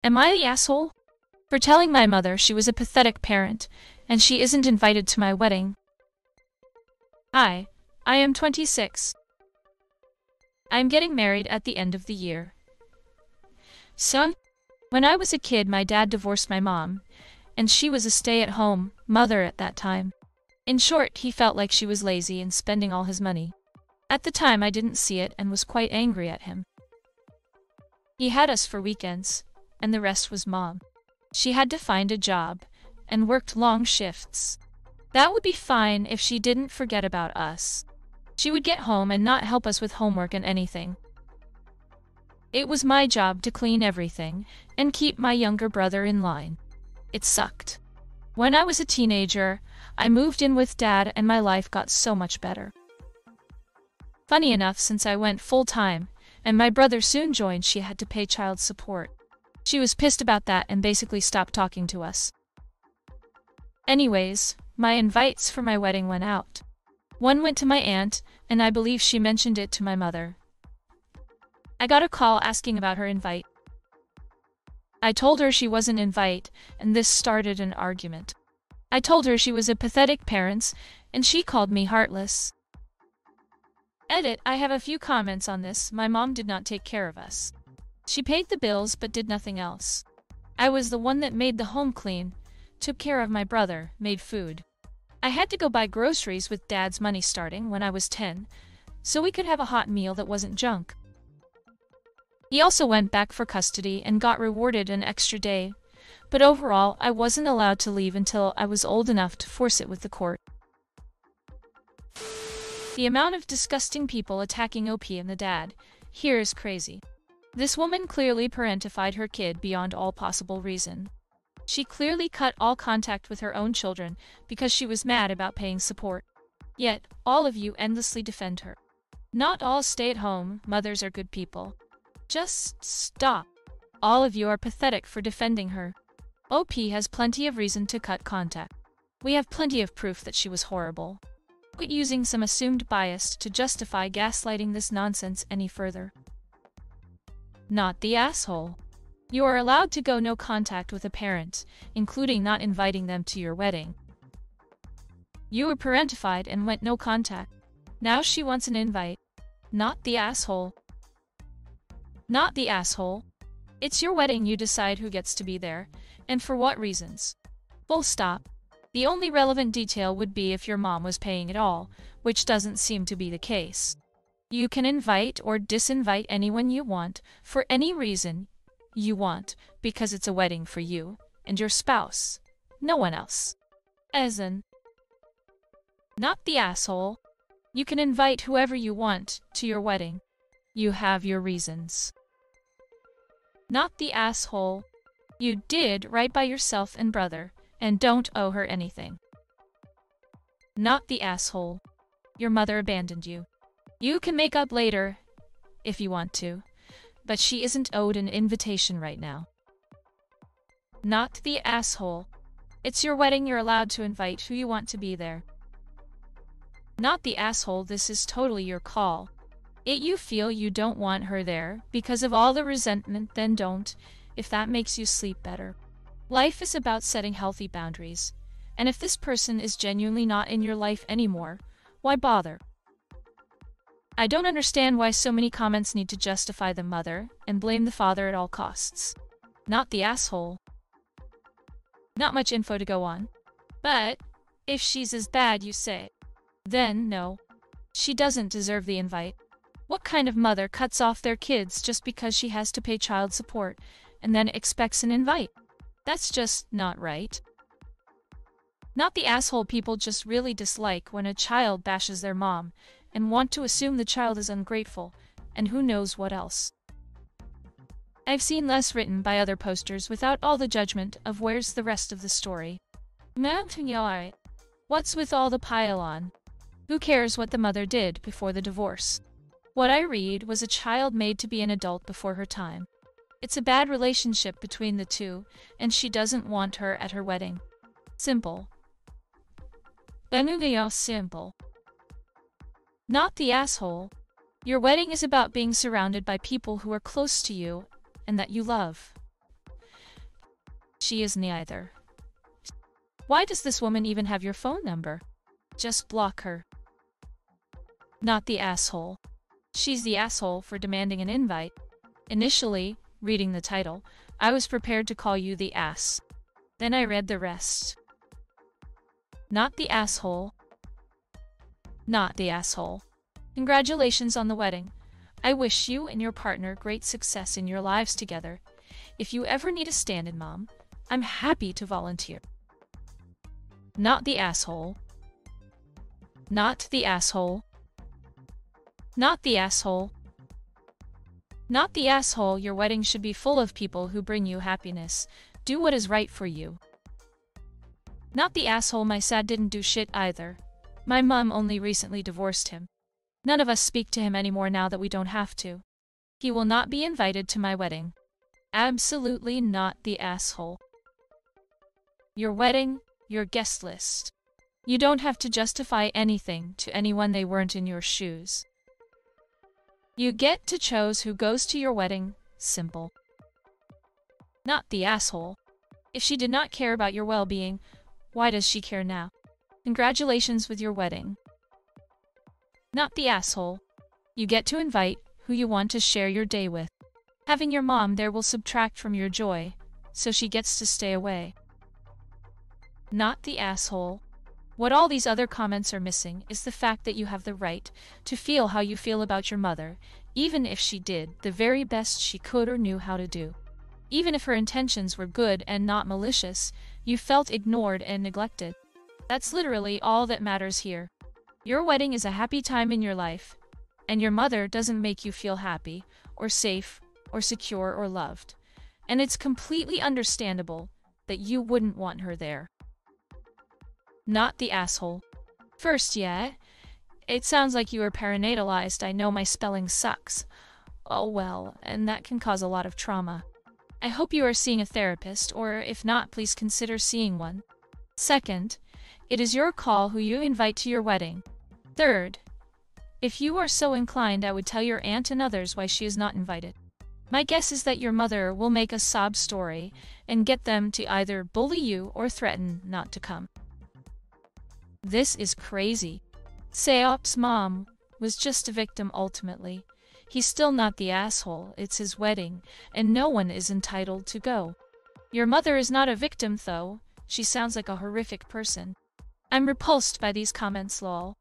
Am I the asshole? For telling my mother she was a pathetic parent, and she isn't invited to my wedding. I am 26. I am getting married at the end of the year. Son, when I was a kid, my dad divorced my mom, and she was a stay-at-home mother at that time. In short, he felt like she was lazy and spending all his money. At the time, I didn't see it and was quite angry at him. He had us for weekends, and the rest was mom. She had to find a job and worked long shifts. That would be fine if she didn't forget about us. She would get home and not help us with homework and anything. It was my job to clean everything and keep my younger brother in line. It sucked. When I was a teenager, I moved in with Dad and my life got so much better. Funny enough, since I went full-time and my brother soon joined, she had to pay child support. She was pissed about that and basically stopped talking to us. Anyways, my invites for my wedding went out. One went to my aunt, and I believe she mentioned it to my mother. I got a call asking about her invite. I told her she wasn't invite, and this started an argument. I told her she was a pathetic parent, and she called me heartless. Edit, I have a few comments on this. My mom did not take care of us. She paid the bills but did nothing else. I was the one that made the home clean, took care of my brother, made food. I had to go buy groceries with Dad's money starting when I was 10, so we could have a hot meal that wasn't junk. He also went back for custody and got rewarded an extra day, but overall I wasn't allowed to leave until I was old enough to force it with the court. The amount of disgusting people attacking OP and the dad here is crazy. This woman clearly parentified her kid beyond all possible reason. She clearly cut all contact with her own children because she was mad about paying support. Yet, all of you endlessly defend her. Not all stay-at-home mothers are good people. Just stop. All of you are pathetic for defending her. OP has plenty of reason to cut contact. We have plenty of proof that she was horrible. Quit using some assumed bias to justify gaslighting this nonsense any further. Not the asshole. You are allowed to go no contact with a parent, including not inviting them to your wedding. You were parentified and went no contact. Now she wants an invite. Not the asshole. Not the asshole. It's your wedding, you decide who gets to be there, and for what reasons. Full stop. The only relevant detail would be if your mom was paying it all, which doesn't seem to be the case. You can invite or disinvite anyone you want, for any reason you want, because it's a wedding for you and your spouse, no one else. As in, not the asshole. You can invite whoever you want to your wedding. You have your reasons. Not the asshole. You did right by yourself and brother, and don't owe her anything. Not the asshole. Your mother abandoned you. You can make up later, if you want to, but she isn't owed an invitation right now. Not the asshole. It's your wedding, you're allowed to invite who you want to be there. Not the asshole, this is totally your call. If you feel you don't want her there because of all the resentment, then don't, if that makes you sleep better. Life is about setting healthy boundaries, and if this person is genuinely not in your life anymore, why bother? I don't understand why so many comments need to justify the mother and blame the father at all costs. Not the asshole. Not much info to go on. But, if she's as bad you say, then no. She doesn't deserve the invite. What kind of mother cuts off their kids just because she has to pay child support and then expects an invite? That's just not right. Not the asshole. People just really dislike when a child bashes their mom and want to assume the child is ungrateful, and who knows what else. I've seen less written by other posters without all the judgment of where's the rest of the story. What's with all the pile-on? Who cares what the mother did before the divorce? What I read was a child made to be an adult before her time. It's a bad relationship between the two, and she doesn't want her at her wedding. Simple. Simple. Not the asshole. Your wedding is about being surrounded by people who are close to you and that you love. She is neither. Why does this woman even have your phone number? Just block her. Not the asshole. She's the asshole for demanding an invite. Initially, reading the title, I was prepared to call you the ass. Then I read the rest. Not the asshole. Not the asshole. Congratulations on the wedding. I wish you and your partner great success in your lives together. If you ever need a stand-in mom, I'm happy to volunteer. Not the asshole. Not the asshole. Not the asshole. Not the asshole. Your wedding should be full of people who bring you happiness. Do what is right for you. Not the asshole. My dad didn't do shit either. My mom only recently divorced him. None of us speak to him anymore now that we don't have to. He will not be invited to my wedding. Absolutely not the asshole. Your wedding, your guest list. You don't have to justify anything to anyone they weren't in your shoes. You get to choose who goes to your wedding. Simple. Not the asshole. If she did not care about your well-being, why does she care now? Congratulations with your wedding. Not the asshole. You get to invite who you want to share your day with. Having your mom there will subtract from your joy, so she gets to stay away. Not the asshole. What all these other comments are missing is the fact that you have the right to feel how you feel about your mother, even if she did the very best she could or knew how to do. Even if her intentions were good and not malicious, you felt ignored and neglected. That's literally all that matters here. Your wedding is a happy time in your life, and your mother doesn't make you feel happy, or safe, or secure, or loved. And it's completely understandable that you wouldn't want her there. Not the asshole. First, yeah, it sounds like you were perinatalized. I know my spelling sucks. Oh well, and that can cause a lot of trauma. I hope you are seeing a therapist, or if not, please consider seeing one. Second, it is your call who you invite to your wedding. Third, if you are so inclined, I would tell your aunt and others why she is not invited. My guess is that your mother will make a sob story and get them to either bully you or threaten not to come. This is crazy. Seop's mom was just a victim ultimately. He's still not the asshole. It's his wedding, and no one is entitled to go. Your mother is not a victim, though. She sounds like a horrific person. I'm repulsed by these comments, lol.